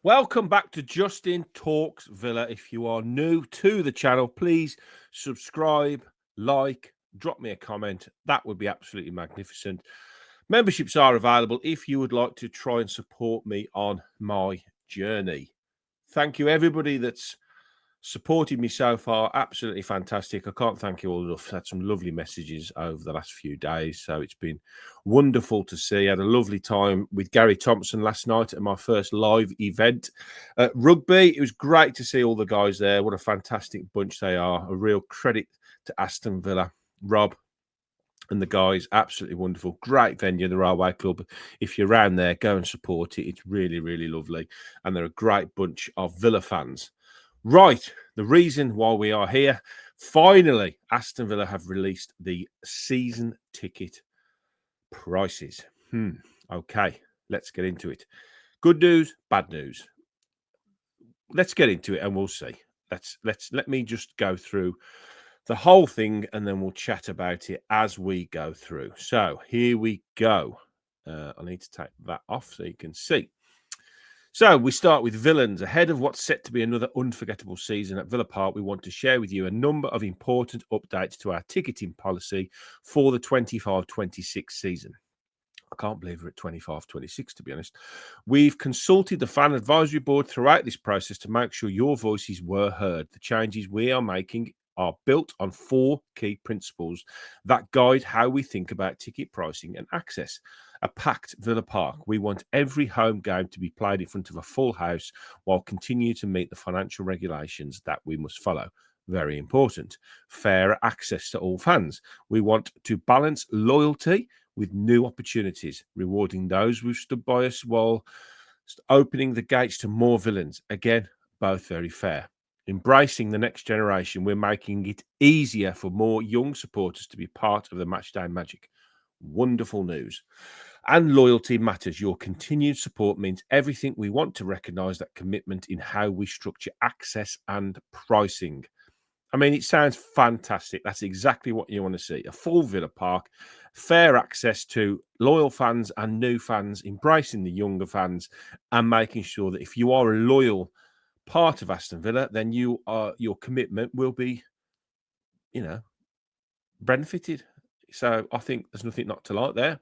Welcome back to Justin Talks Villa. If you are new to the channel, please subscribe, like, drop me a comment. That would be absolutely magnificent. Memberships are available if you would like to try and support me on my journey. Thank you, everybody that's supported me so far. Absolutely fantastic. I can't thank you all enough. Had some lovely messages over the last few days, so it's been wonderful to see. I had a lovely time with Gary Thompson last night at my first live event at rugby. It was great to see all the guys there. What a fantastic bunch they are. A real credit to Aston Villa, Rob and the guys. Absolutely wonderful. Great venue, the Railway Club. If you're around there, go and support it. It's really, really lovely. And they're a great bunch of Villa fans. Right, the reason why we are here, finally, Aston Villa have released the season ticket prices. Okay, let's get into it. Good news, bad news. Let's get into it and we'll see. Let me just go through the whole thing and then we'll chat about it as we go through. So here we go. I need to take that off so you can see. So we start with villains. Ahead of what's set to be another unforgettable season at Villa Park, we want to share with you a number of important updates to our ticketing policy for the 25-26 season. I can't believe we're at 25-26, to be honest. We've consulted the fan advisory board throughout this process to make sure your voices were heard. The changes we are making are built on 4 key principles that guide how we think about ticket pricing and access. A packed Villa Park. We want every home game to be played in front of a full house while continuing to meet the financial regulations that we must follow. Very important. Fair access to all fans. We want to balance loyalty with new opportunities, rewarding those who've stood by us while opening the gates to more villains. Again, both very fair. Embracing the next generation, we're making it easier for more young supporters to be part of the matchday magic. Wonderful news. And loyalty matters. Your continued support means everything. We want to recognise that commitment in how we structure access and pricing. I mean, it sounds fantastic. That's exactly what you want to see. A full Villa Park, fair access to loyal fans and new fans, embracing the younger fans, and making sure that if you are a loyal part of Aston Villa, then your commitment will be, benefited. So I think there's nothing not to like there.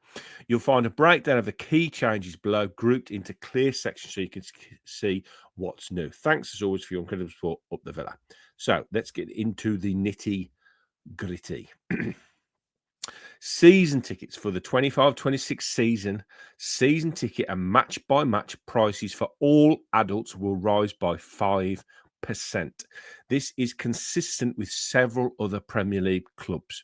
You'll find a breakdown of the key changes below, grouped into clear sections so you can see what's new. Thanks as always for your incredible support up the Villa. So let's get into the nitty gritty. Season tickets for the 25-26 season ticket and match by match prices for all adults will rise by 5%. This is consistent with several other Premier League clubs.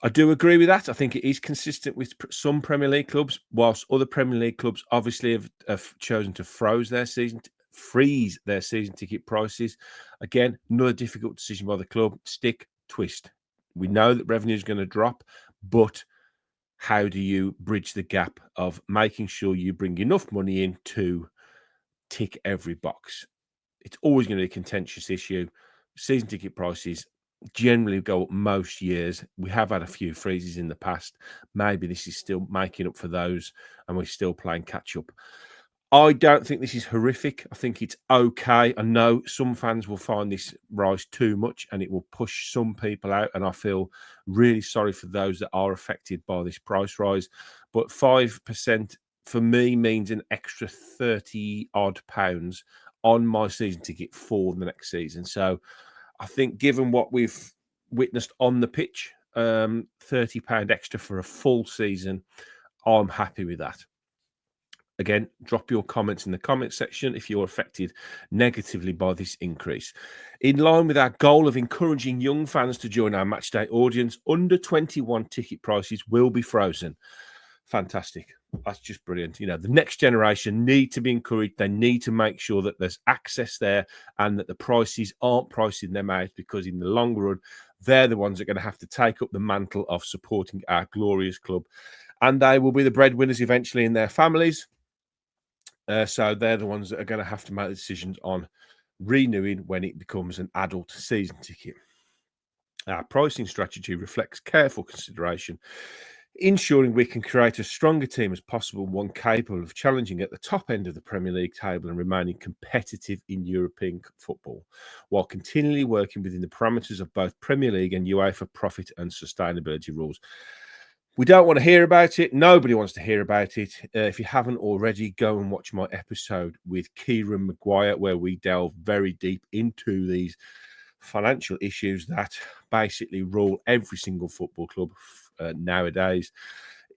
I do agree with that. I think it is consistent with some Premier League clubs, whilst other Premier League clubs obviously have chosen to freeze their season ticket prices. Again, another difficult decision by the club. Stick, twist. We know that revenue is going to drop, but how do you bridge the gap of making sure you bring enough money in to tick every box? It's always going to be a contentious issue. Season ticket prices generally go up most years. We have had a few freezes in the past. Maybe this is still making up for those and we're still playing catch up. I don't think this is horrific. I think it's okay. I know some fans will find this rise too much and it will push some people out. And I feel really sorry for those that are affected by this price rise. But 5% for me means an extra 30 odd pounds on my season ticket for the next season. So I think given what we've witnessed on the pitch, £30 extra for a full season, I'm happy with that. Again, drop your comments in the comment section if you're affected negatively by this increase. In line with our goal of encouraging young fans to join our matchday audience, under 21 ticket prices will be frozen. Fantastic. That's just brilliant. The next generation need to be encouraged. They need to make sure that there's access there and that the prices aren't pricing them out, because in the long run, they're the ones that are going to have to take up the mantle of supporting our glorious club. And they will be the breadwinners eventually in their families. So they're the ones that are going to have to make the decisions on renewing when it becomes an adult season ticket. Our pricing strategy reflects careful consideration ensuring we can create as strong a team as possible, one capable of challenging at the top end of the Premier League table and remaining competitive in European football, while continually working within the parameters of both Premier League and UEFA profit and sustainability rules. We don't want to hear about it. Nobody wants to hear about it. If you haven't already, go and watch my episode with Kieran Maguire, where we delve very deep into these financial issues that basically rule every single football club nowadays.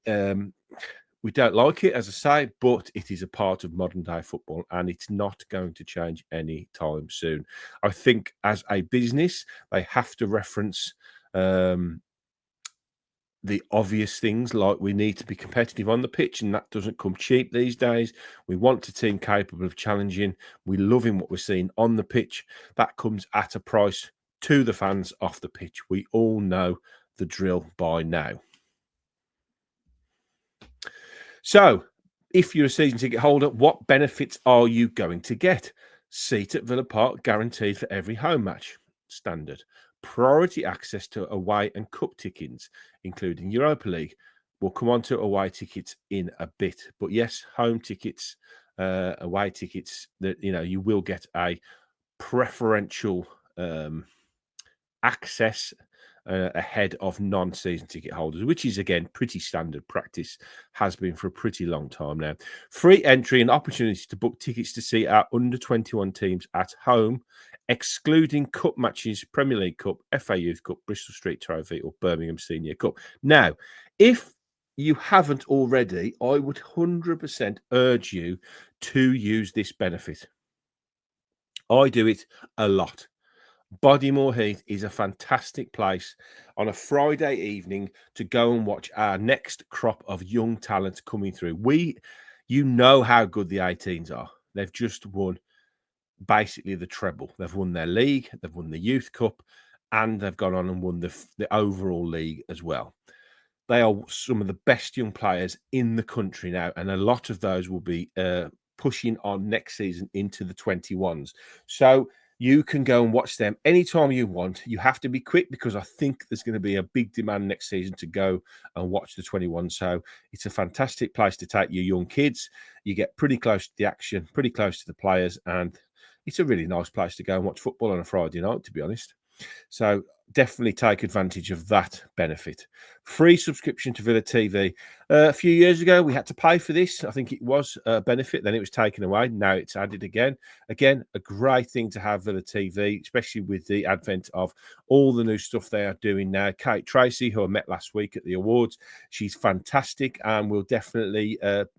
We don't like it, as I say, but it is a part of modern day football and it's not going to change any time soon. I think as a business, they have to reference the obvious things, like we need to be competitive on the pitch, and that doesn't come cheap these days. We want a team capable of challenging. We're loving what we're seeing on the pitch. That comes at a price to the fans off the pitch. We all know the drill by now. So, if you're a season ticket holder, what benefits are you going to get? Seat at Villa Park guaranteed for every home match. Standard. Priority access to away and cup tickets, including Europa League. We'll come on to away tickets in a bit. But yes, home tickets, away tickets, that you will get a preferential access ahead of non-season ticket holders, which is again pretty standard practice, has been for a pretty long time now. Free entry and opportunity to book tickets to see our under 21 teams at home, excluding cup matches, Premier League Cup, FA Youth Cup, Bristol Street Trophy or Birmingham Senior Cup. Now, if you haven't already, I would 100% urge you to use this benefit. I do it a lot. Bodymore Heath is a fantastic place on a Friday evening to go and watch our next crop of young talent coming through. You know how good the 18s are. They've just won basically the treble. They've won their league, they've won the Youth Cup, and they've gone on and won the overall league as well. They are some of the best young players in the country now, and a lot of those will be pushing on next season into the 21s. So you can go and watch them anytime you want. You have to be quick because I think there's going to be a big demand next season to go and watch the 21. So it's a fantastic place to take your young kids. You get pretty close to the action, pretty close to the players, and it's a really nice place to go and watch football on a Friday night, to be honest. So definitely take advantage of that benefit. Free subscription to Villa TV. A few years ago, we had to pay for this. I think it was a benefit. Then it was taken away. Now it's added again. Again, a great thing to have Villa TV, especially with the advent of all the new stuff they are doing now. Kate Tracy, who I met last week at the awards, she's fantastic and will definitely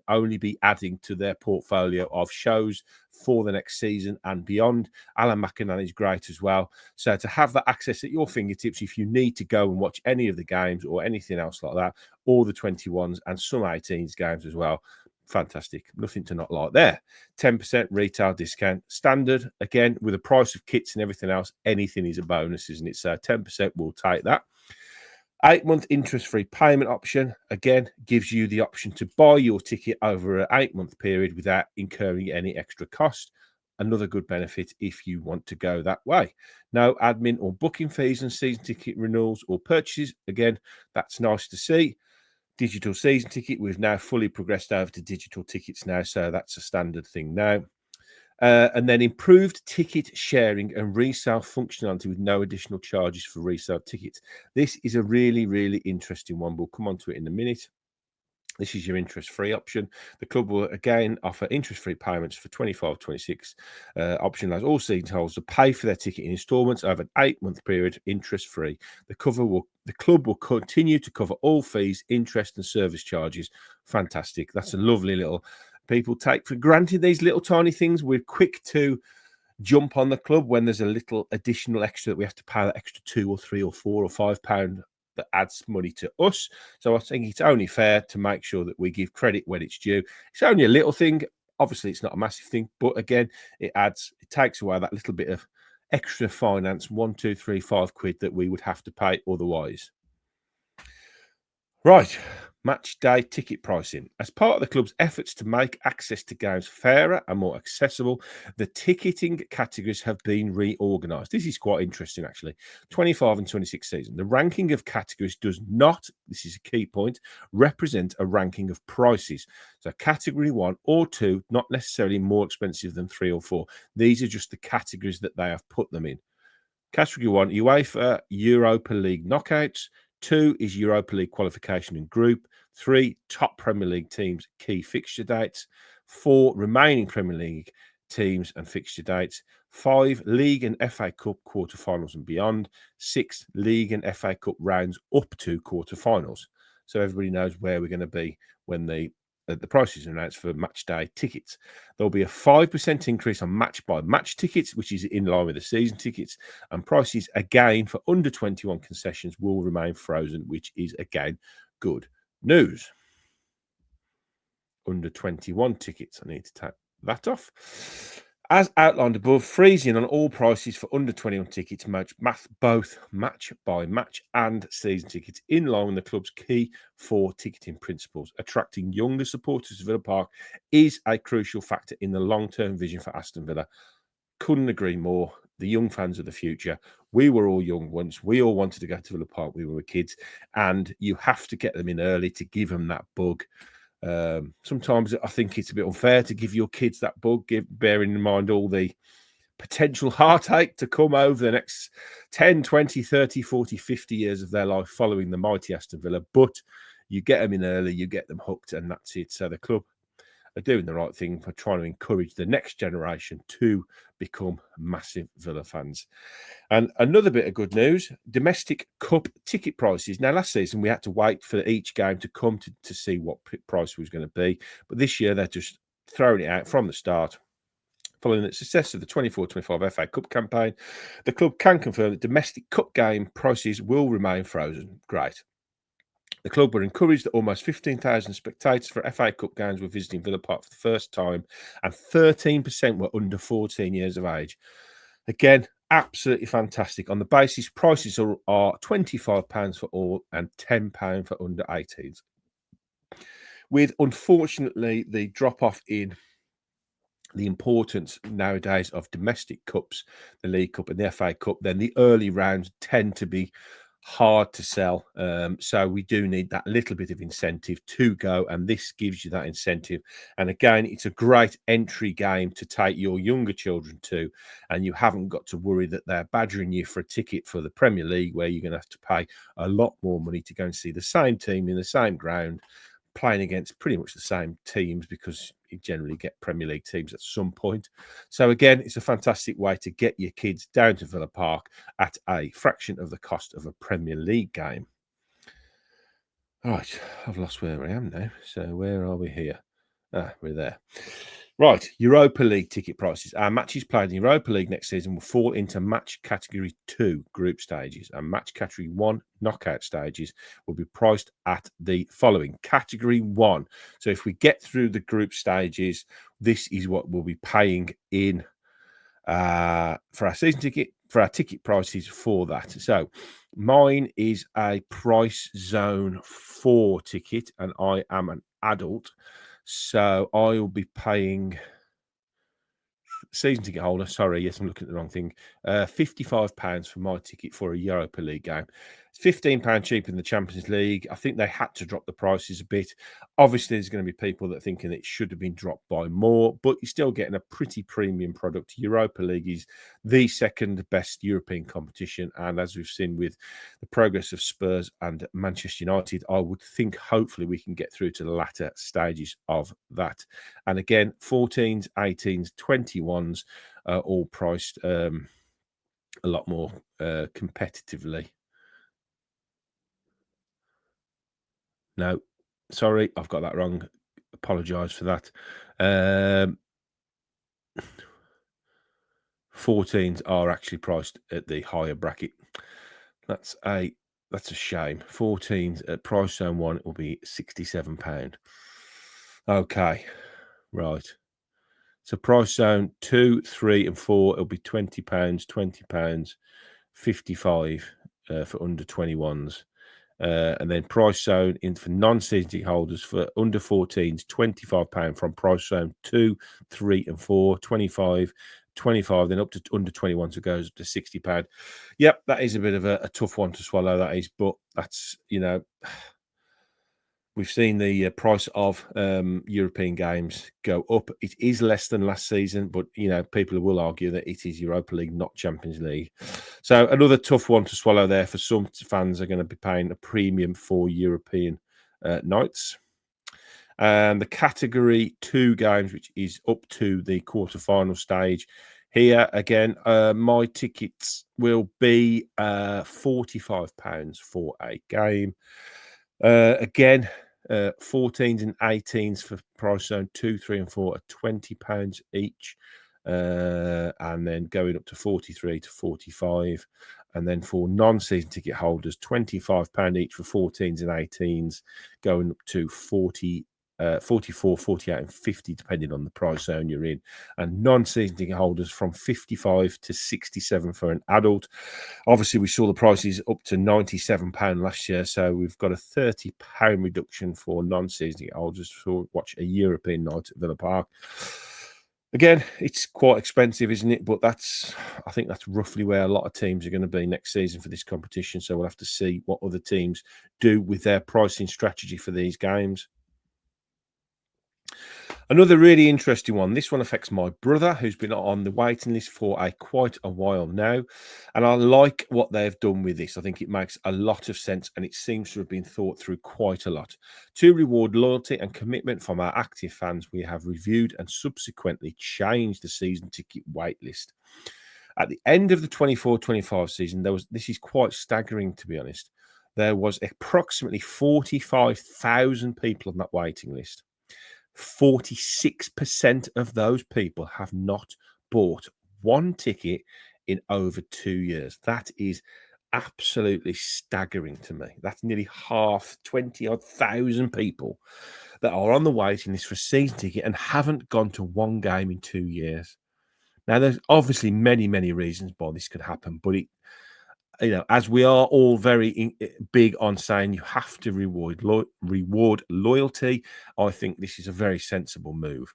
only be adding to their portfolio of shows for the next season and beyond. Alan McInerney is great as well. So to have that access at your fingertips, if you need to go and watch any of the games or anything else like that, or the 21s and some 18s games as well, fantastic. Nothing to not like there. 10% retail discount. Standard, again, with the price of kits and everything else, anything is a bonus, isn't it? So 10% will take that. 8-month interest-free payment option, again, gives you the option to buy your ticket over an 8-month period without incurring any extra cost. Another good benefit if you want to go that way. No admin or booking fees and season ticket renewals or purchases. Again, that's nice to see. Digital season ticket, we've now fully progressed over to digital tickets now, so that's a standard thing now. And then improved ticket sharing and resale functionality with no additional charges for resale tickets. This is a really, really interesting one. We'll come on to it in a minute. This is your interest-free option. The club will again offer interest-free payments for 25-26. Option allows all season holders to pay for their ticket in installments over an 8-month period, interest-free. The club will continue to cover all fees, interest, and service charges. Fantastic. That's a lovely little. People take for granted these little tiny things. We're quick to jump on the club when there's a little additional extra that we have to pay, that extra £2 or £3 or £4 or £5 that adds money to us. So I think it's only fair to make sure that we give credit when it's due. It's only a little thing. Obviously, it's not a massive thing, but again, it takes away that little bit of extra finance, 1, 2, 3, £5 that we would have to pay otherwise. Right. Match day ticket pricing. As part of the club's efforts to make access to games fairer and more accessible, the ticketing categories have been reorganised. This is quite interesting, actually. 25 and 26 season. The ranking of categories does not, this is a key point, represent a ranking of prices. So category 1 or 2, not necessarily more expensive than 3 or 4. These are just the categories that they have put them in. Category 1, UEFA Europa League knockouts. 2 is Europa League qualification and group. 3, top Premier League teams, key fixture dates. 4, remaining Premier League teams and fixture dates. 5, League and FA Cup quarterfinals and beyond. 6, League and FA Cup rounds up to quarterfinals. So everybody knows where we're going to be when the prices are announced for match day tickets. There'll be a 5% increase on match by match tickets, which is in line with the season tickets, and prices again for under 21 concessions will remain frozen, which is again good news. Under 21 tickets, I need to take that off. As outlined above, freezing on all prices for under 21 tickets, both match by match and season tickets, in line with the club's key 4 ticketing principles. Attracting younger supporters to Villa Park is a crucial factor in the long-term vision for Aston Villa. Couldn't agree more. The young fans of the future. We were all young once. We all wanted to go to Villa Park. We were kids, and you have to get them in early to give them that bug. Sometimes I think it's a bit unfair to give your kids that bug, bearing in mind all the potential heartache to come over the next 10, 20, 30, 40, 50 years of their life following the mighty Aston Villa. But you get them in early, you get them hooked, and that's it. So the club are doing the right thing for trying to encourage the next generation to become massive Villa fans. And another bit of good news, domestic cup ticket prices. Now, last season, we had to wait for each game to come to see what price was going to be. But this year, they're just throwing it out from the start. Following the success of the 24-25 FA Cup campaign, the club can confirm that domestic cup game prices will remain frozen. Great. The club were encouraged that almost 15,000 spectators for FA Cup games were visiting Villa Park for the first time, and 13% were under 14 years of age. Again, absolutely fantastic. On the basis, prices are £25 for all and £10 for under 18s. With, unfortunately, the drop-off in the importance nowadays of domestic cups, the League Cup and the FA Cup, then the early rounds tend to be hard to sell. So we do need that little bit of incentive to go, and this gives you that incentive. And again, it's a great entry game to take your younger children to, and you haven't got to worry that they're badgering you for a ticket for the Premier League, where you're going to have to pay a lot more money to go and see the same team in the same ground, playing against pretty much the same teams, because you generally get Premier League teams at some point. So again, it's a fantastic way to get your kids down to Villa Park at a fraction of the cost of a Premier League game. All right, I've lost where I am now. So where are we here? We're there. Right, Europa League ticket prices. Our matches played in Europa League next season will fall into match category 2 group stages, and match category 1 knockout stages will be priced at the following. Category 1. So if we get through the group stages, this is what we'll be paying in for our season ticket, for our ticket prices for that. So mine is a price zone 4 ticket, and I am an adult. So I will be paying season ticket holder. Sorry, yes, I'm looking at the wrong thing. £55 for my ticket for a Europa League game. It's £15 cheaper than the Champions League. I think they had to drop the prices a bit. Obviously, there's going to be people that are thinking it should have been dropped by more, but you're still getting a pretty premium product. Europa League is the second best European competition, and as we've seen with the progress of Spurs and Manchester United, I would think hopefully we can get through to the latter stages of that. And again, 14s, 18s, 21s are all priced a lot more competitively. No, sorry, I've got that wrong. Apologise for that. 14s are actually priced at the higher bracket. That's a shame. 14s at price zone 1 will be £67. Okay, right. So price zone 2, 3, and 4, it'll be £20, £20, 55 for under 21s, And then price zone in for non-season ticket holders for under 14s, £25 from price zone 2, 3, and 4, 25, 25, then up to under 21, so it goes up to £60. Yep, that is a bit of a tough one to swallow, that is, but that's, we've seen the price of European games go up. It is less than last season, but people will argue that it is Europa League, not Champions League. So another tough one to swallow there. For some fans, are going to be paying a premium for European nights. And the Category 2 games, which is up to the quarter-final stage. Here again, my tickets will be £45 for a game. Again, 14s and 18s for price zone 2, 3, and 4 are £20 each. And then going up to 43 to 45. And then for non-season ticket holders, £25 each for 14s and 18s, going up to 44, 48, and 50, depending on the price zone you're in. And non-season ticket holders from 55 to 67 for an adult. Obviously, we saw the prices up to £97 last year, so we've got a £30 reduction for non-season ticket holders to watch a European night at Villa Park. Again, it's quite expensive, isn't it? But I think that's roughly where a lot of teams are going to be next season for this competition. So we'll have to see what other teams do with their pricing strategy for these games. Another really interesting one. This one affects my brother, who's been on the waiting list for quite a while now. And I like what they've done with this. I think it makes a lot of sense, and it seems to have been thought through quite a lot. To reward loyalty and commitment from our active fans, we have reviewed and subsequently changed the season ticket wait list. At the end of the 24-25 season, this is quite staggering, to be honest. There was approximately 45,000 people on that waiting list. 46% of those people have not bought one ticket in over 2 years. That is absolutely staggering to me. That's nearly half, 20-odd thousand people that are on the waiting list for a season ticket and haven't gone to one game in 2 years. Now, there's obviously many, many reasons why this could happen, but as we are all very big on saying you have to reward loyalty, I think this is a very sensible move.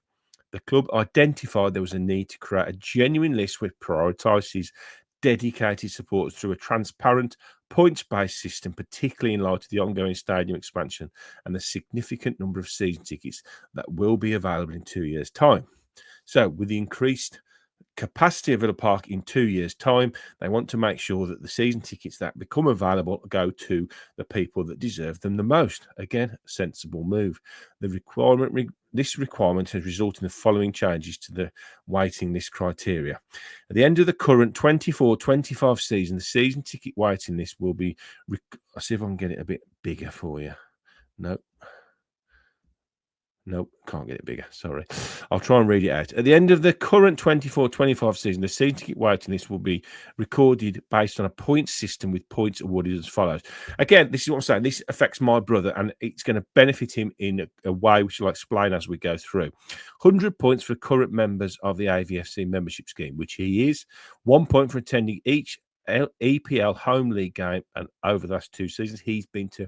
The club identified there was a need to create a genuine list which prioritises dedicated supporters through a transparent, points-based system, particularly in light of the ongoing stadium expansion and the significant number of season tickets that will be available in 2 years' time. So, with the increased capacity of Villa Park in 2 years' time, they want to make sure that the season tickets that become available go to the people that deserve them the most. Again, a sensible move. This requirement has resulted in the following changes to the waiting list criteria. At the end of the current 24-25 season, the season ticket waiting list will be. I'll see if I can get it a bit bigger for you. Nope, can't get it bigger. Sorry. I'll try and read it out. At the end of the current 24-25 season, the season ticket waiting list will be recorded based on a points system with points awarded as follows. Again, this is what I'm saying. This affects my brother, and it's going to benefit him in a way which I'll explain as we go through. 100 points for current members of the AVFC membership scheme, which he is. 1 point for attending each EPL home league game, and over the last 2 seasons, he's been to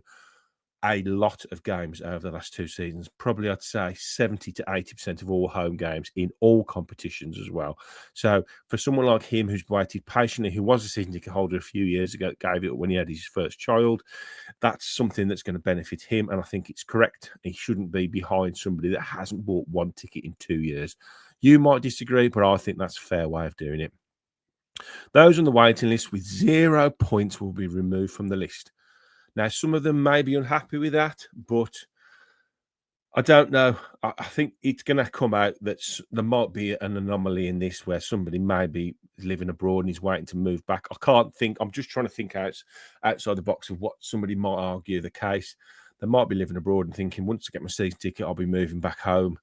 a lot of games over the last 2 seasons. Probably, I'd say 70 to 80% of all home games in all competitions as well. So for someone like him who's waited patiently, who was a season ticket holder a few years ago, gave it when he had his first child, that's something that's going to benefit him. And I think it's correct. He shouldn't be behind somebody that hasn't bought one ticket in 2 years. You might disagree, but I think that's a fair way of doing it. Those on the waiting list with 0 points will be removed from the list. Now, some of them may be unhappy with that, but I don't know. I think it's going to come out that there might be an anomaly in this where somebody may be living abroad and he's waiting to move back. I can't think. I'm just trying to think outside the box of what somebody might argue the case. They might be living abroad and thinking, once I get my season ticket, I'll be moving back home.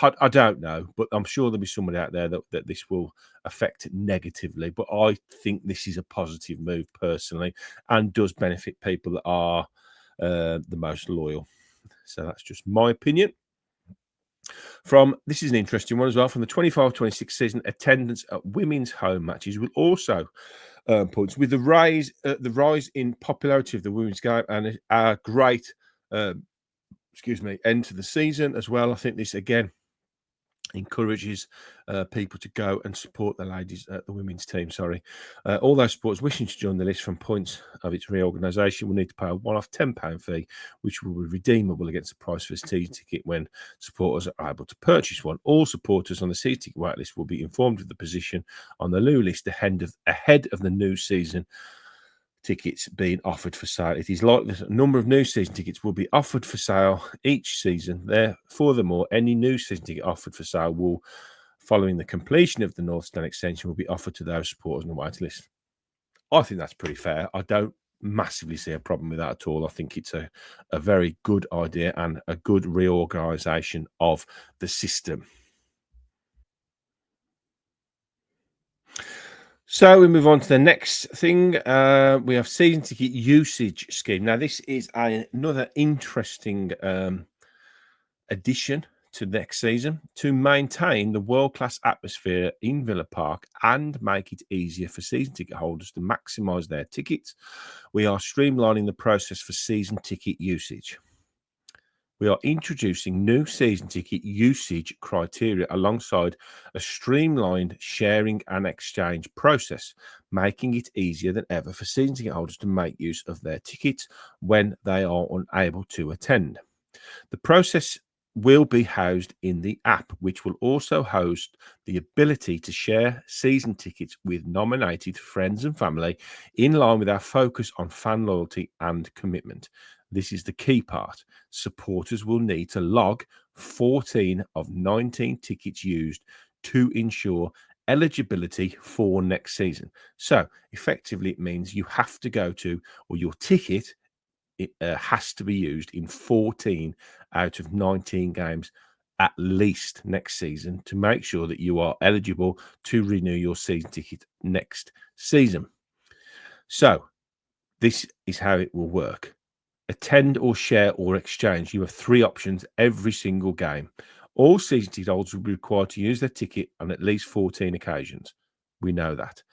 I don't know, but I'm sure there'll be somebody out there that this will affect negatively. But I think this is a positive move personally, and does benefit people that are the most loyal. So that's just my opinion. This is an interesting one as well. From the 25-26 season, attendance at women's home matches will also earn points. With the rise in popularity of the women's game and a great, end to the season as well. I think this again encourages people to go and support the ladies, the women's team. Sorry, all those supporters wishing to join the list from points of its reorganisation will need to pay a one-off £10 fee, which will be redeemable against the price of a season ticket when supporters are able to purchase one. All supporters on the season ticket waitlist will be informed of the position on the new list ahead of the new season tickets being offered for sale. It is likely that a number of new season tickets will be offered for sale each season. Furthermore, any new season ticket offered for sale will, following the completion of the North Stand extension, will be offered to those supporters on the wait list. I think that's pretty fair. I don't massively see a problem with that at all. I think it's a very good idea and a good reorganisation of the system. So we move on to the next thing. We have season ticket usage scheme. Now, this is another interesting addition to next season to maintain the world-class atmosphere in Villa Park and make it easier for season ticket holders to maximise their tickets. We are streamlining the process for season ticket usage. We are introducing new season ticket usage criteria alongside a streamlined sharing and exchange process, making it easier than ever for season ticket holders to make use of their tickets when they are unable to attend. The process will be housed in the app, which will also host the ability to share season tickets with nominated friends and family in line with our focus on fan loyalty and commitment. This is the key part. Supporters will need to log 14 of 19 tickets used to ensure eligibility for next season. So effectively, it means you have to go to, or your ticket has to be used in 14 out of 19 games at least next season to make sure that you are eligible to renew your season ticket next season. So this is how it will work. Attend or share or exchange. You have three options every single game. All season ticket holders will be required to use their ticket on at least 14 occasions. We know that.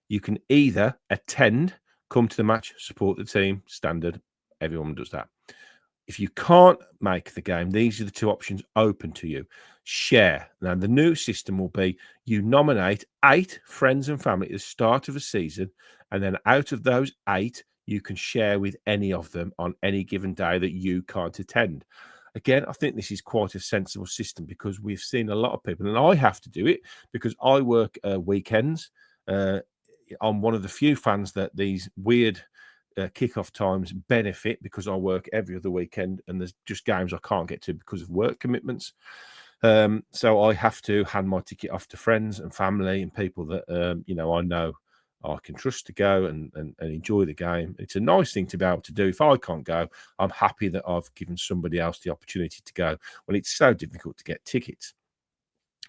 You can either attend, come to the match, support the team, standard. Everyone does that. If you can't make the game, these are the two options open to you. Share. Now, the new system will be you nominate 8 friends and family at the start of a season, and then out of those 8, you can share with any of them on any given day that you can't attend. Again, I think this is quite a sensible system because we've seen a lot of people, and I have to do it because I work weekends. I'm one of the few fans that these weird kickoff times benefit because I work every other weekend and there's just games I can't get to because of work commitments. So I have to hand my ticket off to friends and family and people that I know I can trust to go and enjoy the game. It's a nice thing to be able to do. If I can't go, I'm happy that I've given somebody else the opportunity to go. Well, it's so difficult to get tickets.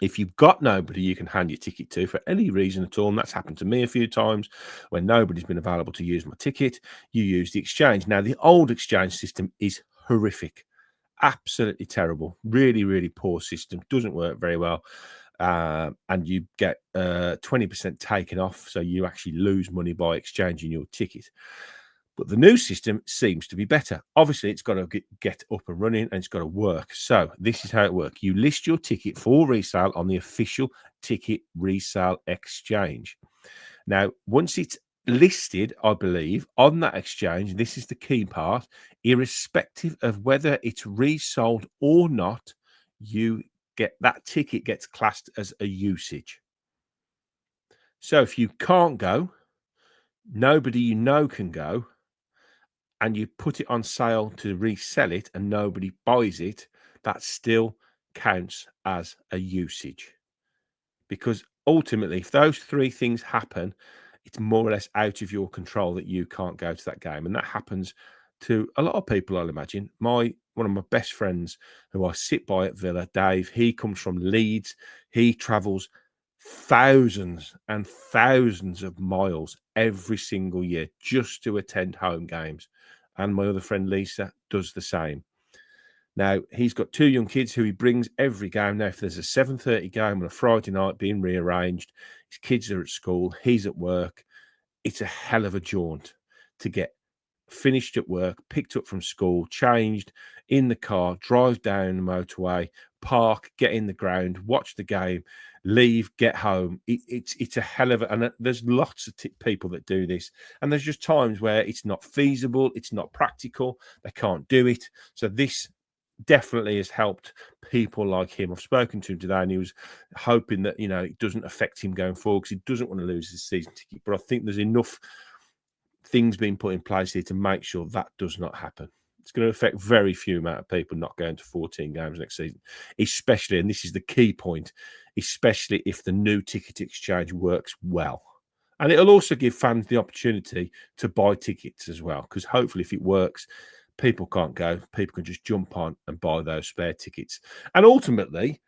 If you've got nobody you can hand your ticket to for any reason at all, and that's happened to me a few times when nobody's been available to use my ticket, you use the exchange. Now, the old exchange system is horrific, absolutely terrible, really, really poor system, doesn't work very well. And you get 20% taken off, so you actually lose money by exchanging your ticket. But the new system seems to be better. Obviously, it's got to get up and running and it's got to work. So this is how it works. You list your ticket for resale on the official ticket resale exchange. Now, once it's listed, I believe, on that exchange, this is the key part, irrespective of whether it's resold or not, that ticket gets classed as a usage. So if you can't go, nobody you know can go, and you put it on sale to resell it and nobody buys it, that still counts as a usage. Because ultimately, if those three things happen, it's more or less out of your control that you can't go to that game. And that happens to a lot of people, I'll imagine. One of my best friends who I sit by at Villa, Dave, he comes from Leeds. He travels thousands and thousands of miles every single year just to attend home games. And my other friend Lisa does the same. Now, he's got two young kids who he brings every game. Now, if there's a 7:30 game on a Friday night being rearranged, his kids are at school, he's at work, it's a hell of a jaunt to get finished at work, picked up from school, changed in the car, drive down the motorway, park, get in the ground, watch the game, leave, get home. It's a hell of a, and there's lots of people that do this, and there's just times where it's not feasible, it's not practical, they can't do it. So this definitely has helped people like him. I've spoken to him today, and he was hoping that it doesn't affect him going forward because he doesn't want to lose his season ticket. But I think there's enough things being put in place here to make sure that does not happen. It's going to affect very few amount of people not going to 14 games next season, especially, and this is the key point, especially if the new ticket exchange works well. And it'll also give fans the opportunity to buy tickets as well, because hopefully if it works, people can't go, people can just jump on and buy those spare tickets. And ultimately,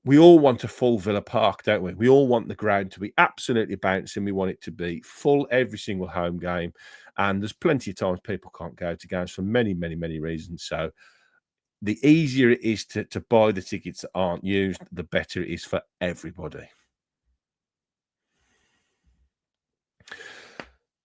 we all want a full Villa Park, don't we? We all want the ground to be absolutely bouncing. We want it to be full every single home game. And there's plenty of times people can't go to games for many, many, many reasons. So the easier it is to buy the tickets that aren't used, the better it is for everybody.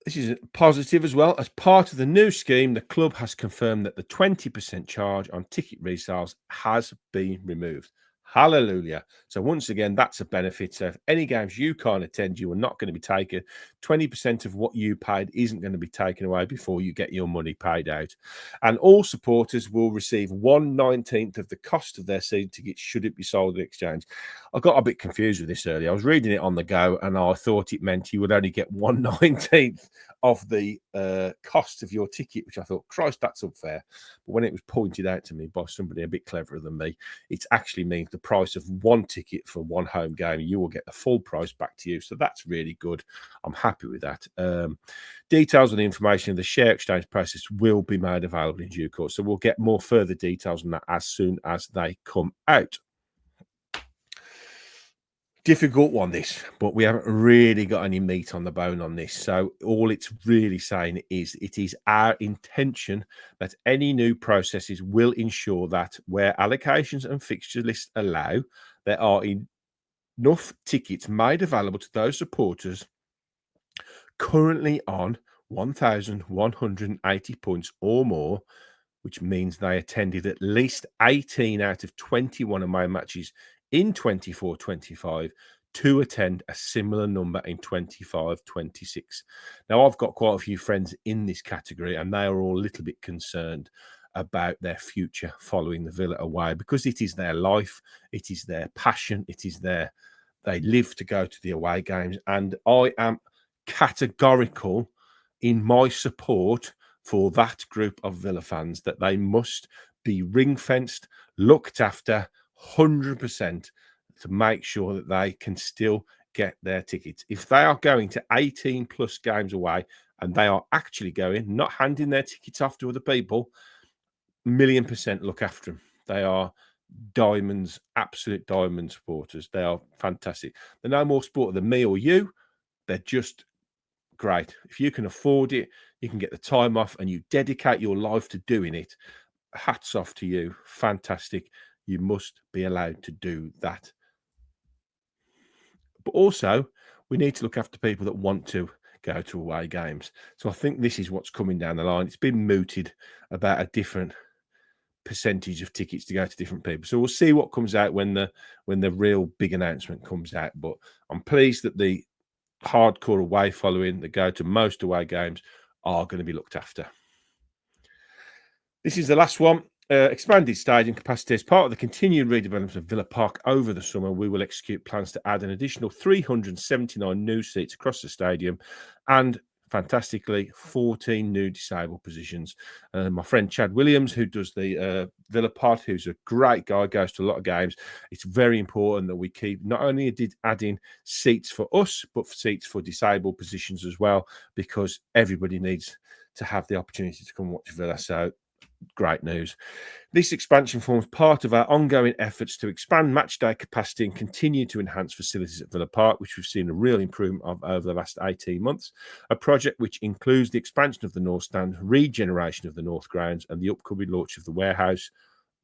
This is positive as well. As part of the new scheme, the club has confirmed that the 20% charge on ticket resales has been removed. Hallelujah. So once again, that's a benefit. So if any games you can't attend, you are not going to be taken. 20% of what you paid isn't going to be taken away before you get your money paid out. And all supporters will receive 1/19 of the cost of their season tickets should it be sold at exchange. I got a bit confused with this earlier. I was reading it on the go and I thought it meant you would only get 1/19 of the cost of your ticket, which I thought, Christ, that's unfair. But when it was pointed out to me by somebody a bit cleverer than me, it actually means the price of one ticket for one home game, you will get the full price back to you. So that's really good. I'm happy with that. Details on the information of the share exchange process will be made available in due course. So we'll get more further details on that as soon as they come out. Difficult one, this, but we haven't really got any meat on the bone on this. So all it's really saying is it is our intention that any new processes will ensure that where allocations and fixture lists allow, there are enough tickets made available to those supporters currently on 1,180 points or more, which means they attended at least 18 out of 21 away matches in 24-25 to attend a similar number in 25-26. Now, I've got quite a few friends in this category, and they are all a little bit concerned about their future following the Villa away because it is their life, it is their passion, they live to go to the away games, and I am categorical in my support for that group of Villa fans that they must be ring-fenced, looked after 100% to make sure that they can still get their tickets. If they are going to 18 plus games away and they are actually going, not handing their tickets off to other people, 1,000,000% look after them. They are diamonds, absolute diamond supporters. They are fantastic. They're no more sport than me or you. They're just great. If you can afford it, you can get the time off and you dedicate your life to doing it. Hats off to you. Fantastic. You must be allowed to do that. But also, we need to look after people that want to go to away games. So I think this is what's coming down the line. It's been mooted about a different percentage of tickets to go to different people. So we'll see what comes out when the real big announcement comes out. But I'm pleased that the hardcore away following that go to most away games are going to be looked after. This is the last one. Expanded stadium capacity. As part of the continued redevelopment of Villa Park over the summer, we will execute plans to add an additional 379 new seats across the stadium and, fantastically, 14 new disabled positions. My friend Chad Williams, who does the Villa Pod, who's a great guy, goes to a lot of games. It's very important that we keep not only adding seats for us, but for seats for disabled positions as well, because everybody needs to have the opportunity to come watch Villa. So, great news. This expansion forms part of our ongoing efforts to expand matchday capacity and continue to enhance facilities at Villa Park, which we've seen a real improvement of over the last 18 months. A project which includes the expansion of the North Stand, regeneration of the North Grounds, and the upcoming launch of the warehouse.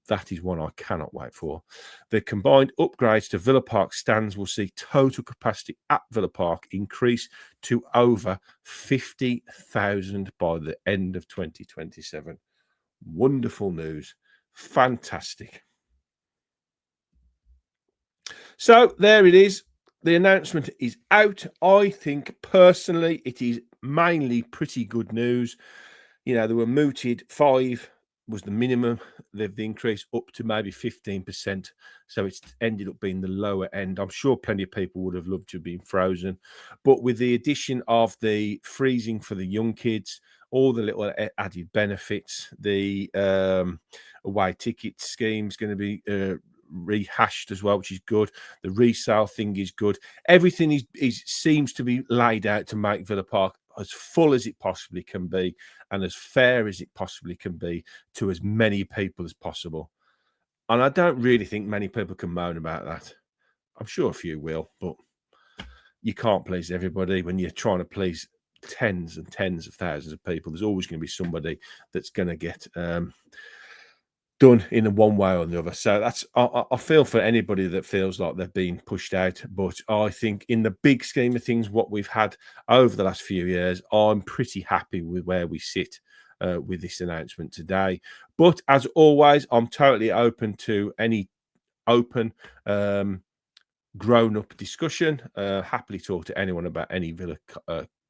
that is one I cannot wait for. The combined upgrades to Villa Park stands will see total capacity at Villa Park increase to over 50,000 by the end of 2027. Wonderful news. Fantastic. So there it is. The announcement is out. I think personally it is mainly pretty good news. You know, they were mooted 5 was the minimum. They've increased up to maybe 15%. So it's ended up being the lower end. I'm sure plenty of people would have loved to have been frozen. But with the addition of the freezing for the young kids, all the little added benefits, the away ticket scheme is going to be rehashed as well, which is good. The resale thing is good. Everything is seems to be laid out to make Villa Park as full as it possibly can be and as fair as it possibly can be to as many people as possible. And I don't really think many people can moan about that. I'm sure a few will, but you can't please everybody when you're trying to please tens and tens of thousands of people. There's always going to be somebody that's going to get done in one way or the other. So that's I feel for anybody that feels like they're being pushed out. But I think in the big scheme of things, what we've had over the last few years, I'm pretty happy with where we sit with this announcement today. But as always, I'm totally open to any open grown-up discussion. Happily talk to anyone about any Villa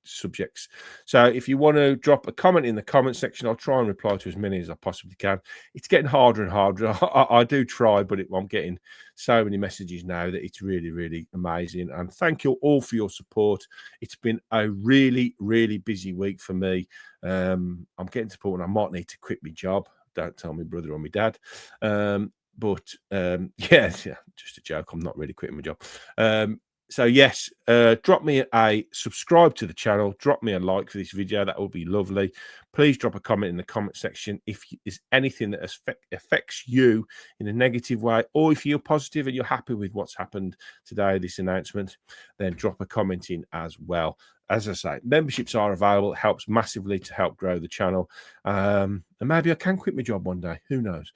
subjects. So if you want to drop a comment in the comment section, I'll try and reply to as many as I possibly can. It's getting harder and harder. I do try, but I'm getting so many messages now that it's really, really amazing. And thank you all for your support. It's been a really, really busy week for me. I'm getting to the point when I might need to quit my job. Don't tell my brother or my dad. But yeah, just a joke. I'm not really quitting my job. So yes, drop me a subscribe to the channel, drop me a like for this video. That would be lovely. Please drop a comment in the comment section if there's anything that affects you in a negative way, or if you're positive and you're happy with what's happened today, this announcement, then drop a comment in as well. As I say, memberships are available. It helps massively to help grow the channel. And maybe I can quit my job one day. Who knows?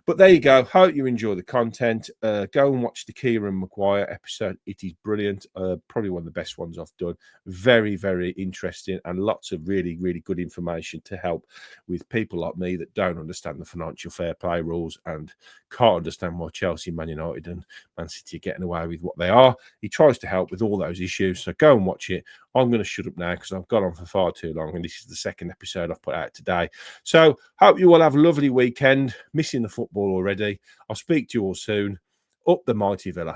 But there you go. Hope you enjoy the content. Go and watch the Kieran Maguire episode. It is brilliant. Probably one of the best ones I've done. Very, very interesting and lots of really, really good information to help with people like me that don't understand the financial fair play rules and can't understand why Chelsea, Man United and Man City are getting away with what they are. He tries to help with all those issues. So go and watch it. I'm going to shut up now because I've gone on for far too long, and this is the second episode I've put out today. So hope you all have a lovely weekend. Missing the football already. I'll speak to you all soon. Up the mighty Villa.